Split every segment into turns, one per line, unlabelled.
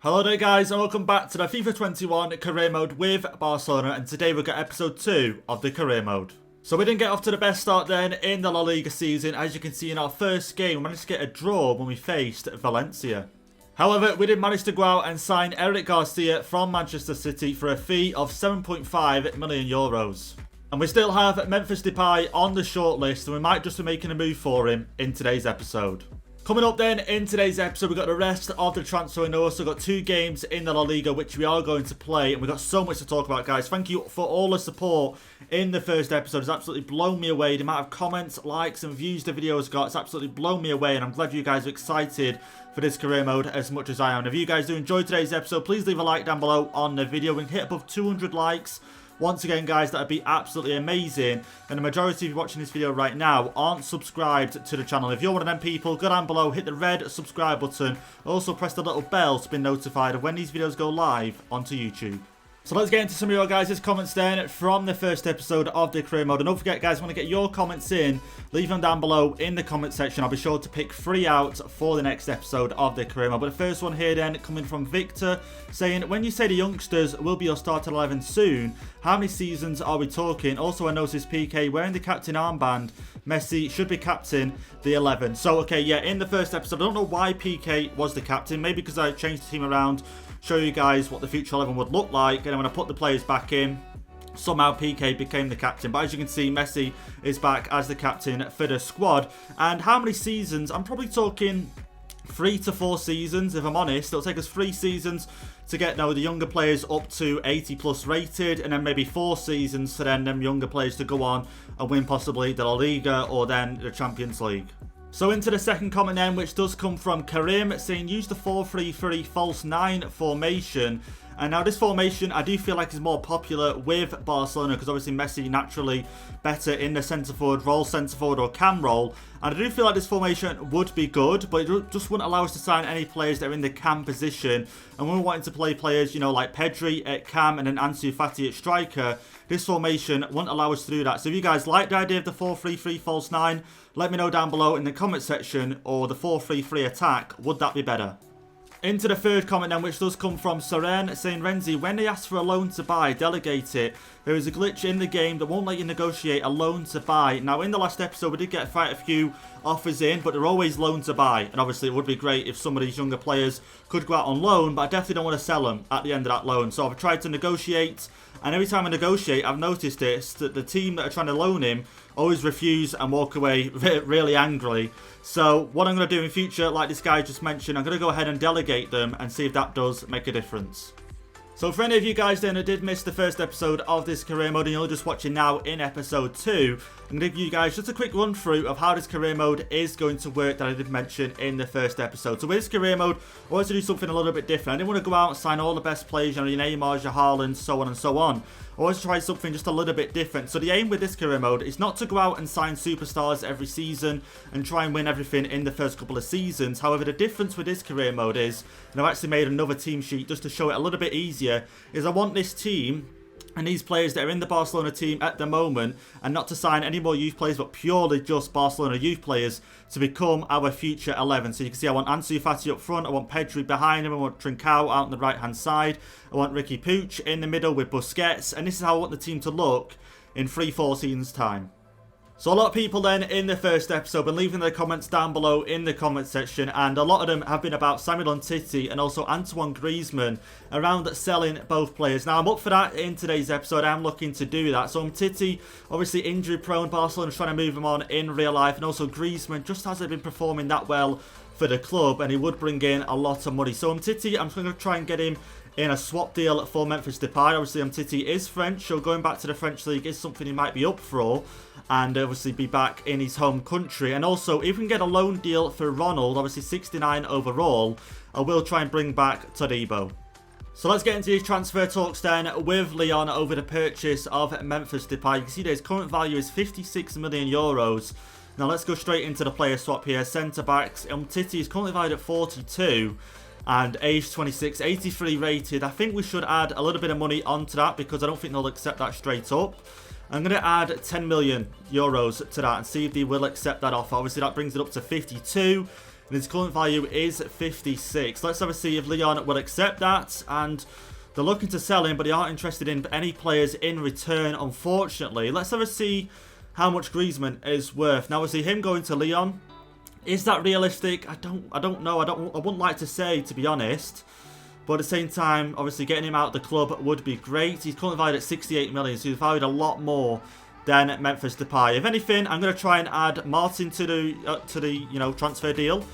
Hello there guys and welcome back to the FIFA 21 Career Mode with Barcelona, and today we've got episode 2 of the Career Mode. So we didn't get off to the best start then in the La Liga season. As you can see in our first game, we managed to get a draw when we faced Valencia. However, we did manage to go out and sign Eric Garcia from Manchester City for a fee of 7.5 million euros. And we still have Memphis Depay on the shortlist, and we might just be making a move for him in today's episode. Coming up then in today's episode, we've got the rest of the transfer window. Also got 2 games in the La Liga which we are going to play, and we've got so much to talk about, guys. Thank you for all the support in the first episode. It's absolutely blown me away. The amount of comments, likes and views the video has got, it's absolutely blown me away, and I'm glad you guys are excited for this career mode as much as I am. If you guys do enjoy today's episode, please leave a like down below on the video. We can hit above 200 likes. Once again, guys, that would be absolutely amazing. And the majority of you watching this video right now aren't subscribed to the channel. If you're one of them people, go down below, hit the red subscribe button. Also press the little bell to be notified of when these videos go live onto YouTube. So let's get into some of your guys' comments then from the first episode of the career mode. And don't forget, guys, when I get your comments in, leave them down below in the comment section. I'll be sure to pick 3 out for the next episode of the career mode. But the first one here then coming from Victor, saying, when you say the youngsters will be your starting 11 soon, how many seasons are we talking? Also, I noticed PK wearing the captain armband. Messi should be captain the 11. So, okay, yeah, in the first episode, I don't know why PK was the captain. Maybe because I changed the team around, show you guys what the future 11 would look like, and then when I put the players back in, somehow PK became the captain. But as you can see, Messi is back as the captain for the squad. And how many seasons? I'm probably talking 3 to 4 seasons, if I'm honest. It'll take us 3 seasons to get now the younger players up to 80 plus rated, and then maybe 4 seasons for then them younger players to go on and win possibly the La Liga or then the Champions League. So into the second comment then, which does come from Karim, saying use the 4-3-3 false 9 formation. And now this formation I do feel like is more popular with Barcelona, because obviously Messi naturally better in the centre forward role, centre forward or cam role. And I do feel like this formation would be good, but it just wouldn't allow us to sign any players that are in the cam position. And when we're wanting to play players, you know, like Pedri at cam and then Ansu Fati at striker, this formation wouldn't allow us to do that. So if you guys like the idea of the 4-3-3 false 9, let me know down below in the comment section, or the 4-3-3 attack, would that be better? Into the third comment then, which does come from Seren, saying, Renzy, when they ask for a loan to buy, delegate it. There is a glitch in the game that won't let you negotiate a loan to buy. Now, in the last episode, we did get quite a few offers in, but they're always loan to buy. And obviously, it would be great if some of these younger players could go out on loan, but I definitely don't want to sell them at the end of that loan. So I've tried to negotiate, and every time I negotiate, I've noticed this, that the team that are trying to loan him always refuse and walk away really angrily. So what I'm going to do in future, like this guy just mentioned, I'm going to go ahead and delegate them and see if that does make a difference. So for any of you guys then who did miss the first episode of this career mode and you're just watching now in episode 2, I'm going to give you guys just a quick run through of how this career mode is going to work that I did mention in the first episode. So with this career mode, I wanted to do something a little bit different. I didn't want to go out and sign all the best players, you know, your Neymar, your Haaland, so on and so on. I wanted to try something just a little bit different. So the aim with this career mode is not to go out and sign superstars every season and try and win everything in the first couple of seasons. However, the difference with this career mode is, and I've actually made another team sheet just to show it a little bit easier, is I want this team and these players that are in the Barcelona team at the moment, and not to sign any more youth players, but purely just Barcelona youth players to become our future 11. So you can see I want Ansu Fati up front, I want Pedri behind him, I want Trincao out on the right hand side, I want Ricky Puig in the middle with Busquets, and this is how I want the team to look in 3-4 seasons time. So a lot of people then in the first episode been leaving their comments down below in the comment section, and a lot of them have been about Samuel Umtiti and also ANTOINE GRIEZMANN around selling both players. Now I'm up for that in today's episode. I'm looking to do that. So Umtiti, obviously injury prone, Barcelona's trying to move him on in real life, and also Griezmann just hasn't been performing that well for the club, and he would bring in a lot of money. So Umtiti, I'm just going to try and get him in a swap deal for Memphis Depay. Obviously Umtiti is French, so going back to the French league is something he might be up for, and obviously be back in his home country. And also, if we can get a loan deal for Ronald, obviously 69 overall, I will try and bring back Todibo. So let's get into these transfer talks then with Leon over the purchase of Memphis Depay. You can see that his current value is 56 million euros. Now let's go straight into the player swap here. Centre backs, Umtiti is currently valued at 42. And age 26, 83 rated. I think we should add a little bit of money onto that, because I don't think they'll accept that straight up. I'm going to add 10 million euros to that and see if they will accept that offer. Obviously, that brings it up to 52. and his current value is 56. Let's have a see if Lyon will accept that, and they're looking to sell him, but they aren't interested in any players in return, unfortunately. Let's have a see how much Griezmann is worth. Now, obviously, him going to Lyon, is that realistic? I don't know. I wouldn't like to say, to be honest. But at the same time, obviously, getting him out of the club would be great. He's currently valued at 68 million, so he's valued a lot more than Memphis Depay. If anything, I'm going to try and add Martin to the transfer deal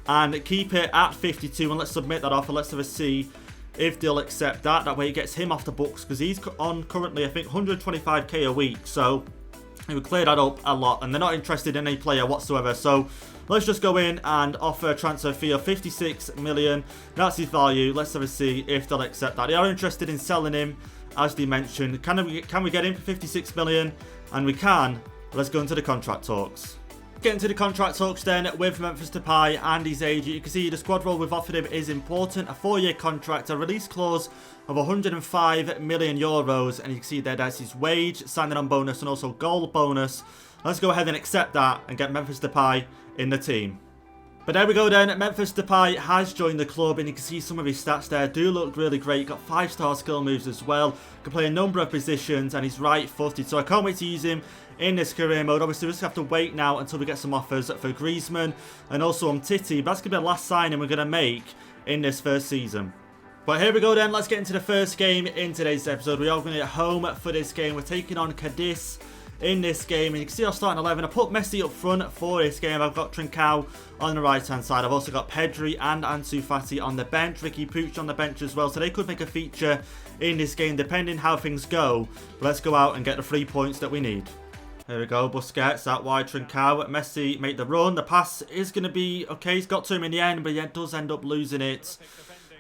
and keep it at 52, and let's submit that offer. Let's have a see if they'll accept that. That way it gets him off the books, because he's on currently, I think, 125k a week. So it would clear that up a lot, and they're not interested in any player whatsoever. So let's just go in and offer a transfer fee of 56 million. That's his value. Let's have a see if they'll accept that. They are interested in selling him, as they mentioned. Can we get him for 56 million? And we can. Let's go into the contract talks. Get into the contract talks then with Memphis Depay and his agent. You can see the squad role we've offered him is important. A 4-year contract, a release clause of 105 million euros. And you can see there, that's his wage, signing on bonus, and also goal bonus. Let's go ahead and accept that and get Memphis Depay in the team. But there we go then, Memphis Depay has joined the club, and you can see some of his stats there do look really great. Got 5-star skill moves as well, can play a number of positions, and he's right-footed, so I can't wait to use him in this career mode. Obviously we just have to wait now until we get some offers for Griezmann and also Titi, but that's going to be the last signing we're going to make in this first season. But here we go then, let's get into the first game in today's episode. We are going to get home for this game. We're taking on Cadiz in this game, and you can see our starting 11. I put Messi up front for this game. I've got Trincao on the right hand side. I've also got Pedri and Ansu Fati on the bench, Ricky Puig on the bench as well, so they could make a feature in this game depending how things go. But let's go out and get the 3 points that we need. Here we go, Busquets out wide, Trincao, Messi make the run. The pass is going to be okay. He's got to him in the end, but he does end up losing it.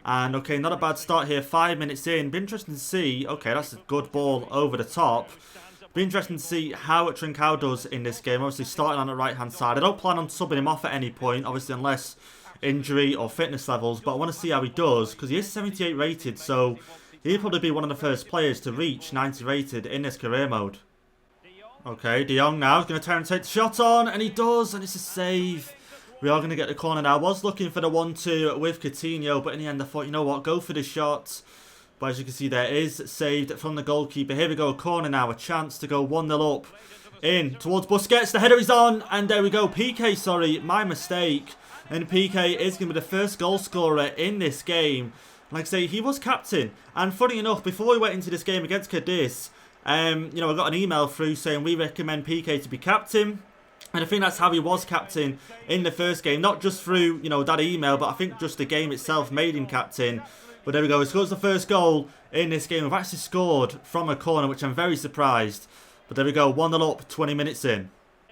And okay, not a bad start here, 5 minutes in. Be interesting to see. Okay, that's a good ball over the top. Be interesting to see how Trincao does in this game. Obviously starting on the right hand side. I don't plan on subbing him off at any point, obviously unless injury or fitness levels, but I want to see how he does, because he is 78 rated, so he'll probably be one of the first players to reach 90 rated in this career mode. Okay, De Jong now is going to turn and take the shot on, and he does, and it's a save. We are going to get the corner now. I was looking for the 1-2 with Coutinho, but in the end I thought, you know what, go for the shot. But as you can see, there is saved from the goalkeeper. Here we go, corner now, a chance to go 1-0 up. In towards Busquets, the header is on, and there we go. PK, sorry, my mistake. And PK is going to be the first goal scorer in this game. Like I say, he was captain. And funny enough, before we went into this game against Cadiz, I got an email through saying we recommend PK to be captain. And I think that's how he was captain in the first game. Not just through, that email, but I think just the game itself made him captain. But there we go. He scores the first goal in this game. We've actually scored from a corner, which I'm very surprised. But there we go. 1-0 up, 20 minutes in.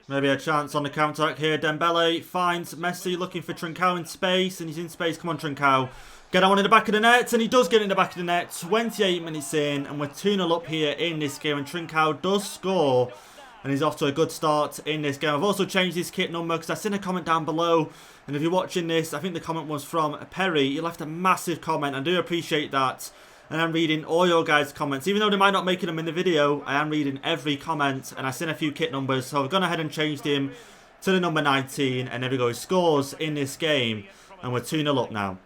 Maybe a chance on the counter-attack here. Dembele finds Messi looking for Trincao in space. And he's in space. Come on, Trincao. Get that one in the back of the net. And he does get in the back of the net. 28 minutes in. And we're 2-0 up here in this game. And Trincao does score. And he's off to a good start in this game. I've also changed his kit number because I've seen a comment down below. And if you're watching this, I think the comment was from Perry. He left a massive comment. I do appreciate that. And I'm reading all your guys' comments. Even though they might not make them in the video, I am reading every comment. And I've seen a few kit numbers. So I've gone ahead and changed him to the number 19. And there we go. He scores in this game. And we're 2-0 up now.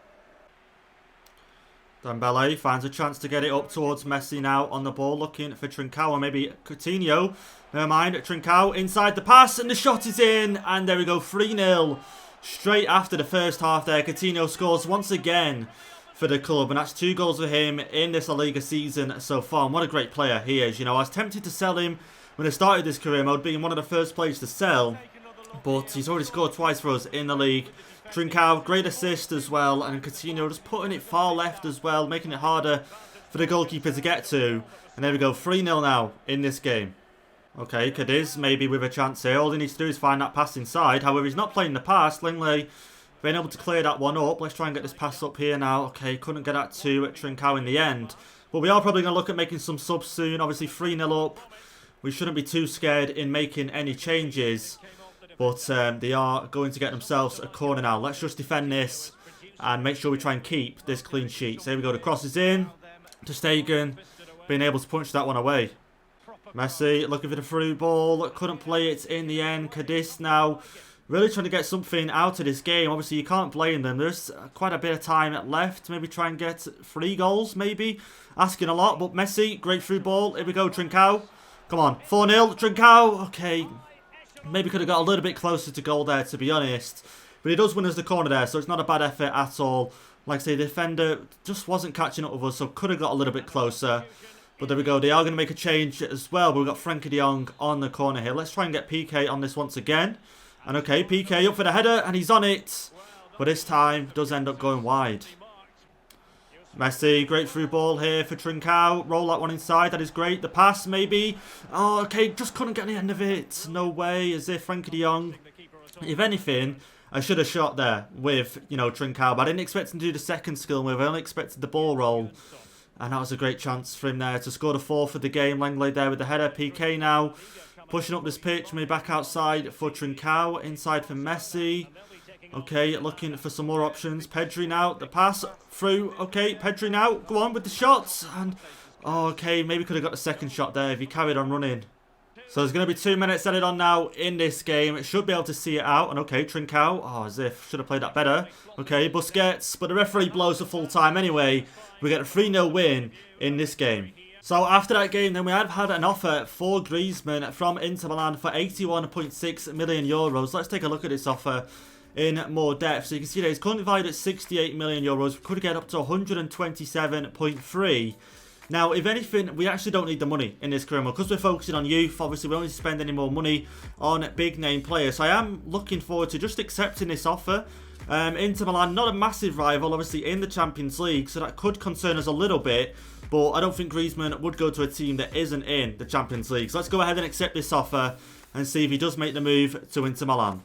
Dembele finds a chance to get it up towards Messi now on the ball, looking for Trincao or maybe Coutinho. Never mind, Trincao inside the pass, and the shot is in, and there we go, 3-0. Straight after the first half there, Coutinho scores once again for the club, and that's 2 goals for him in this La Liga season so far. And what a great player he is. I was tempted to sell him when I started this career mode, being one of the first players to sell, but he's already scored twice for us in the league. Trincao, great assist as well, and Coutinho just putting it far left as well, making it harder for the goalkeeper to get to. And there we go, 3-0 now in this game. Okay, Cadiz maybe with a chance here. All he needs to do is find that pass inside. However, he's not playing the pass. Langley being able to clear that one up. Let's try and get this pass up here now. Okay, couldn't get that to Trincao in the end. But we are probably going to look at making some subs soon. Obviously, 3-0 up. We shouldn't be too scared in making any changes. But they are going to get themselves a corner now. Let's just defend this and make sure we try and keep this clean sheet. So here we go. The cross is in. Ter Stegen being able to punch that one away. Messi looking for the through ball. Couldn't play it in the end. Cadiz now Really trying to get something out of this game. Obviously, you can't blame them. There's quite a bit of time left. Maybe try and get 3 goals, maybe. Asking a lot, but Messi, great through ball. Here we go, Trincao. Come on, 4-0, Trincao. Okay, maybe could have got a little bit closer to goal there, to be honest. But he does win us the corner there, so it's not a bad effort at all. Like I say, the defender just wasn't catching up with us, so could have got a little bit closer. But there we go, they are going to make a change as well. But we've got Frenkie de Jong on the corner here. Let's try and get PK on this once again. And okay, PK up for the header, and he's on it. But this time, does end up going wide. Messi, great through ball here for Trincao. Roll that one inside, that is great. The pass, maybe. Oh, okay, just couldn't get the end of it. No way, as if Frenkie de Jong. If anything, I should have shot there with, you know, Trincao. But I didn't expect him to do the second skill move. I only expected the ball roll. And that was a great chance for him there to score the 4th of the game. Lenglet there with the header. PK now pushing up this pitch. Maybe back outside for Trincao. Inside for Messi. Okay, looking for some more options. Pedri now. The pass through. Okay, Pedri now. Go on with the shots. And, oh, okay, maybe could have got the second shot there if he carried on running. So there's going to be 2 minutes added on now in this game. It should be able to see it out. And okay, Trincao. Oh, as if. Should have played that better. Okay, Busquets. But the referee blows for full time anyway. We get a 3-0 win in this game. So after that game, then we have had an offer for Griezmann from Inter Milan for 81.6 million euros. Let's take a look at this offer in more depth. So you can see that it's currently valued at 68 million euros. We could get up to 127.3. Now, if anything, we actually don't need the money in this career mode because we're focusing on youth. Obviously, we don't need to spend any more money on big name players. So I am looking forward to just accepting this offer. Inter Milan, not a massive rival, obviously, in the Champions League, so that could concern us a little bit. But I don't think Griezmann would go to a team that isn't in the Champions League. So let's go ahead and accept this offer and see if he does make the move to Inter Milan.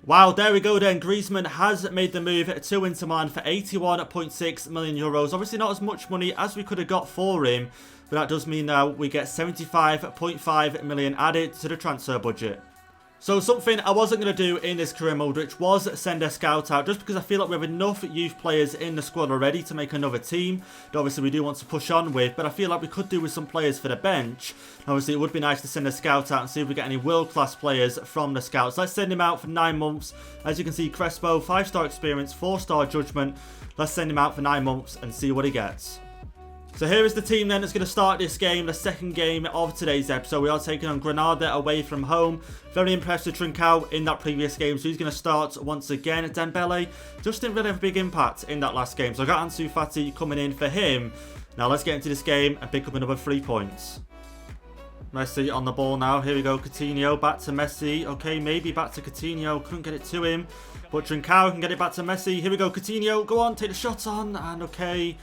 Wow, there we go then. Griezmann has made the move to Inter Milan for 81.6 million euros. Obviously not as much money as we could have got for him, but that does mean now we get 75.5 million added to the transfer budget. So something I wasn't going to do in this career mode, which was send a scout out, just because I feel like we have enough youth players in the squad already to make another team that obviously we do want to push on with, but I feel like we could do with some players for the bench. Obviously it would be nice to send a scout out and see if we get any world-class players from the scouts. Let's send him out for 9 months. As you can see, Crespo, 5-star experience, 4-star judgment. Let's send him out for 9 months and see what he gets. So here is the team then that's going to start this game, the second game of today's episode. We are taking on Granada away from home. Very impressed with Trincao in that previous game, so he's going to start once again. Dembele just didn't really have a big impact in that last game, so I got Ansu Fati coming in for him. Now let's get into this game and pick up another 3 points. Messi on the ball now. Here we go, Coutinho back to Messi. Okay, maybe back to Coutinho. Couldn't get it to him, but Trincao can get it back to Messi. Here we go, Coutinho. Go on, take the shot on, and okay.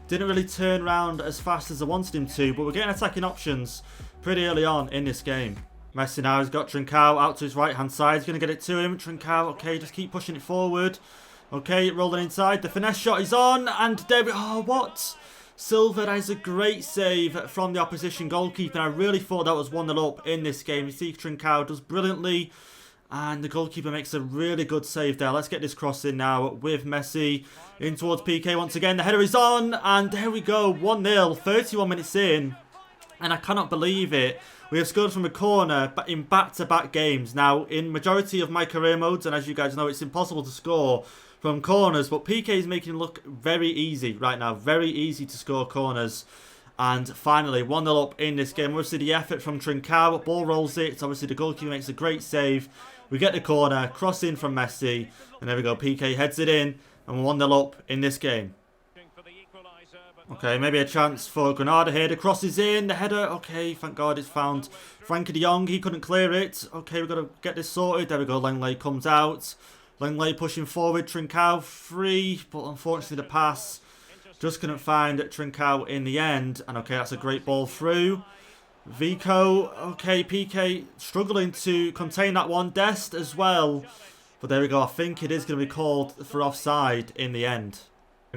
Didn't really turn around as fast as I wanted him to, but we're getting attacking options pretty early on in this game. Messi now has got Trincao out to his right-hand side. He's going to get it to him. Trincao, okay, just keep pushing it forward. Okay, rolling inside. The finesse shot is on, and there we... Oh, what? Silva, that is a great save from the opposition goalkeeper. I really thought that was 1-0 up in this game. You see Trincao does brilliantly. And the goalkeeper makes a really good save there. Let's get this cross in now with Messi. In towards PK once again. The header is on. And there we go. 1-0. 31 minutes in. And I cannot believe it. We have scored from a corner in back-to-back games. Now, in majority of my career modes, and as you guys know, it's impossible to score from corners. But PK is making it look very easy right now. Very easy to score corners. And finally, 1-0 up in this game. Obviously, the effort from Trincao. Ball rolls it. Obviously, the goalkeeper makes a great save. We get the corner, cross in from Messi, and there we go. PK heads it in, and we're 1-0 up in this game. Okay, maybe a chance for Granada here. The cross is in, the header. Okay, thank God it's found Frenkie de Jong. He couldn't clear it. Okay, we've got to get this sorted. There we go. Lenglet comes out. Lenglet pushing forward. Trincao free, but unfortunately the pass just couldn't find Trincao in the end. And okay, that's a great ball through. Vico, okay, PK struggling to contain that one. Dest as well. But there we go. I think it is going to be called for offside in the end.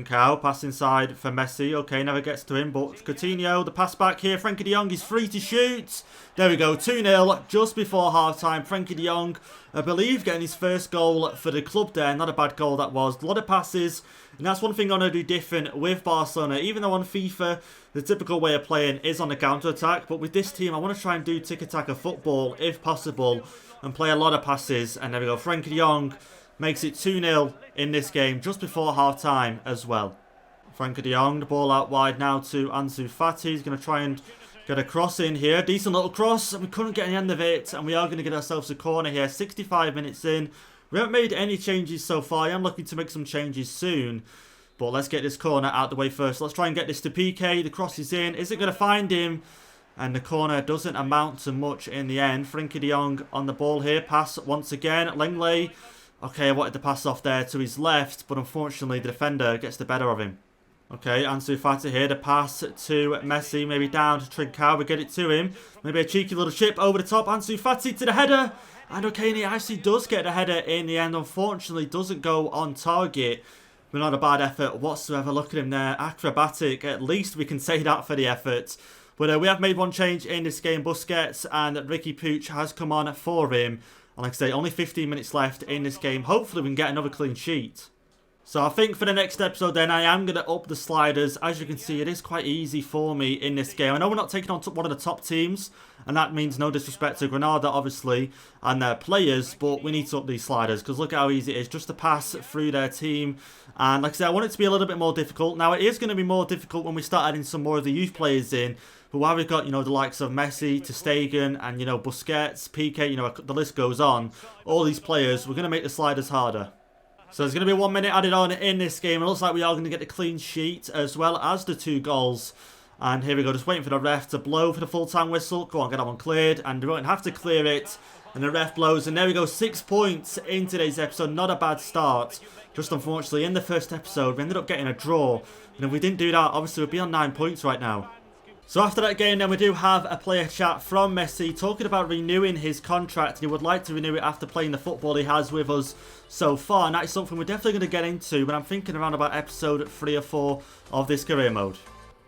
Trincao, pass inside for Messi. Okay, never gets to him, but Coutinho, the pass back here. Frenkie de Jong is free to shoot. There we go, 2-0 just before half-time. Frenkie de Jong, I believe, getting his first goal for the club there. Not a bad goal that was. A lot of passes, and that's one thing I'm going to do different with Barcelona. Even though on FIFA, the typical way of playing is on the counter-attack, but with this team, I want to try and do tiki-taka football, if possible, and play a lot of passes. And there we go, Frenkie de Jong makes it 2-0 in this game just before half-time as well. Frenkie de Jong, the ball out wide now to Ansu Fati. He's going to try and get a cross in here. Decent little cross. We couldn't get any end of it, and we are going to get ourselves a corner here. 65 minutes in. We haven't made any changes so far. I am looking to make some changes soon, but let's get this corner out the way first. Let's try and get this to PK. The cross is in. Is it going to find him? And the corner doesn't amount to much in the end. Frenkie de Jong on the ball here. Pass once again. Lenglet. Okay, I wanted to pass off there to his left, but unfortunately the defender gets the better of him. Okay, Ansu Fati here, the pass to Messi, maybe down to Trincao, we get it to him. Maybe a cheeky little chip over the top, Ansu Fati to the header. And okay, he actually does get the header in the end, unfortunately doesn't go on target. But not a bad effort whatsoever, look at him there, acrobatic, at least we can say that for the effort. But we have made one change in this game, Busquets, and Ricky Puig has come on for him. And like I say, only 15 minutes left in this game. Hopefully we can get another clean sheet. So I think for the next episode then, I am going to up the sliders. As you can see, it is quite easy for me in this game. I know we're not taking on one of the top teams, and that means no disrespect to Granada, obviously, and their players, but we need to up these sliders, because look how easy it is just to pass through their team. And like I said, I want it to be a little bit more difficult. Now, it is going to be more difficult when we start adding some more of the youth players in, but while we've got, you know, the likes of Messi, Ter Stegen, and, you know, Busquets, PK, you know, the list goes on, all these players, we're going to make the sliders harder. So there's going to be 1 minute added on in this game. It looks like we are going to get the clean sheet as well as the 2 goals. And here we go, just waiting for the ref to blow for the full-time whistle. Go on, get that one cleared, and we won't have to clear it. And the ref blows, and there we go, 6 points in today's episode. Not a bad start. Just unfortunately, in the first episode, we ended up getting a draw. And if we didn't do that, obviously we'd be on 9 points right now. So after that game then, we do have a player chat from Messi talking about renewing his contract, and he would like to renew it after playing the football he has with us so far, and that is something we're definitely going to get into, but I'm thinking around about episode 3 or 4 of this career mode.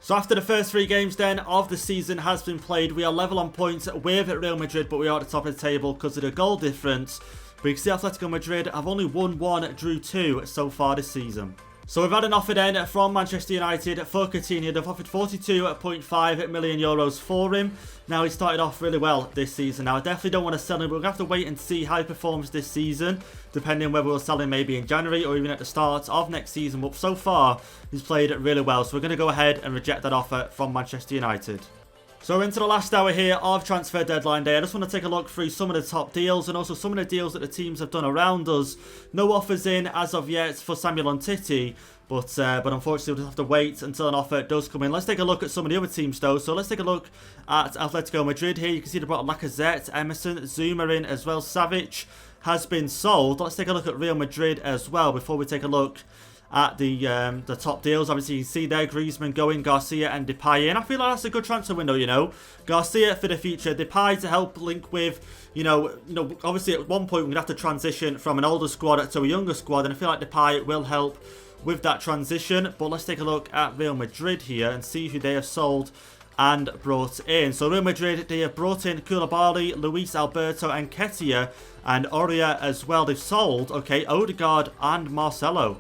So after the first 3 games then of the season has been played, we are level on points with Real Madrid, but we are at the top of the table because of the goal difference. But you can see Atletico Madrid have only won 1, drew 2 so far this season. So we've had an offer then from Manchester United for Coutinho. They've offered €42.5 million for him. Now, he started off really well this season. Now, I definitely don't want to sell him. We're going to have to wait and see how he performs this season, depending on whether we'll sell him maybe in January or even at the start of next season. But so far, he's played really well. So we're going to go ahead and reject that offer from Manchester United. So we're into the last hour here of transfer deadline day. I just want to take a look through some of the top deals and also some of the deals that the teams have done around us. No offers in as of yet for Samuel Umtiti, but unfortunately we'll have to wait until an offer does come in. Let's take a look at some of the other teams though. So let's take a look at Atletico Madrid here. You can see they brought Lacazette, Emerson, Zuma in as well. Savic has been sold. Let's take a look at Real Madrid as well before we take a look at the top deals. Obviously, you can see there Griezmann going, Garcia and Depay in. I feel like that's a good transfer window, you know. Garcia for the future, Depay to help link with, you know, obviously at one point we're going to have to transition from an older squad to a younger squad, and I feel like Depay will help with that transition. But let's take a look at Real Madrid here and see who they have sold and brought in. So Real Madrid, they have brought in Koulibaly, Luis Alberto and Nketiah, and Aurier as well. They've sold, okay, Odegaard and Marcelo.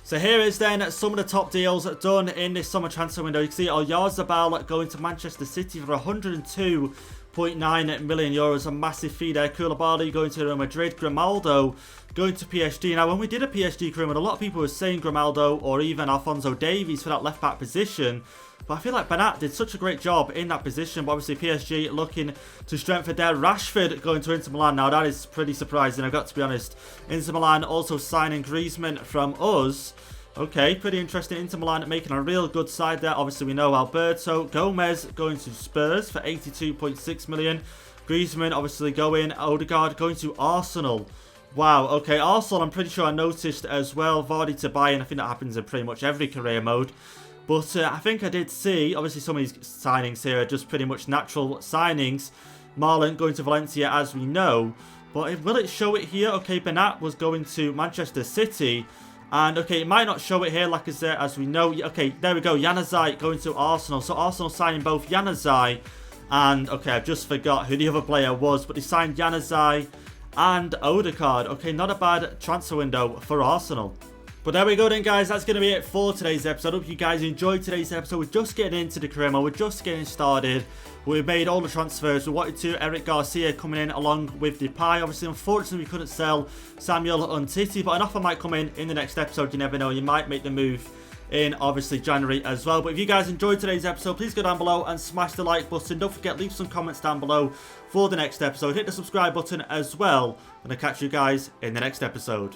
So here is then some of the top deals done in this summer transfer window. You can see Oyarzabal going to Manchester City for €102.9 million, a massive fee there. Koulibaly going to Real Madrid. Grimaldo going to PSG. Now, when we did a PSG career mode, a lot of people were saying Grimaldo or even Alphonso Davies for that left back position. But I feel like Bernat did such a great job in that position. But obviously PSG looking to strengthen there. Rashford going to Inter Milan. Now that is pretty surprising, I've got to be honest. Inter Milan also signing Griezmann from us. Okay, pretty interesting. Inter Milan making a real good side there. Obviously we know Alberto. Gomez going to Spurs for 82.6 million. Griezmann obviously going. Odegaard going to Arsenal. Wow, okay, Arsenal I'm pretty sure I noticed as well. Vardy to Bayern. I think that happens in pretty much every career mode. But I think I did see, obviously some of these signings here are just pretty much natural signings. Marlon going to Valencia as we know. But will it show it here? Okay, Bernat was going to Manchester City. And okay, it might not show it here, like I said, as we know. Okay, there we go. Januzaj going to Arsenal. So Arsenal signing both Januzaj and, okay, I've just forgot who the other player was, but they signed Januzaj and Odegaard. Okay, not a bad transfer window for Arsenal. But there we go then, guys. That's going to be it for today's episode. I hope you guys enjoyed today's episode. We're just getting into the career mode. We're just getting started. We've made all the transfers. We wanted to. Eric Garcia coming in along with Depay. Obviously, unfortunately, we couldn't sell Samuel Umtiti, but an offer might come in the next episode. You never know. You might make the move in, obviously, January as well. But if you guys enjoyed today's episode, please go down below and smash the like button. Don't forget, leave some comments down below for the next episode. Hit the subscribe button as well. And I'll catch you guys in the next episode.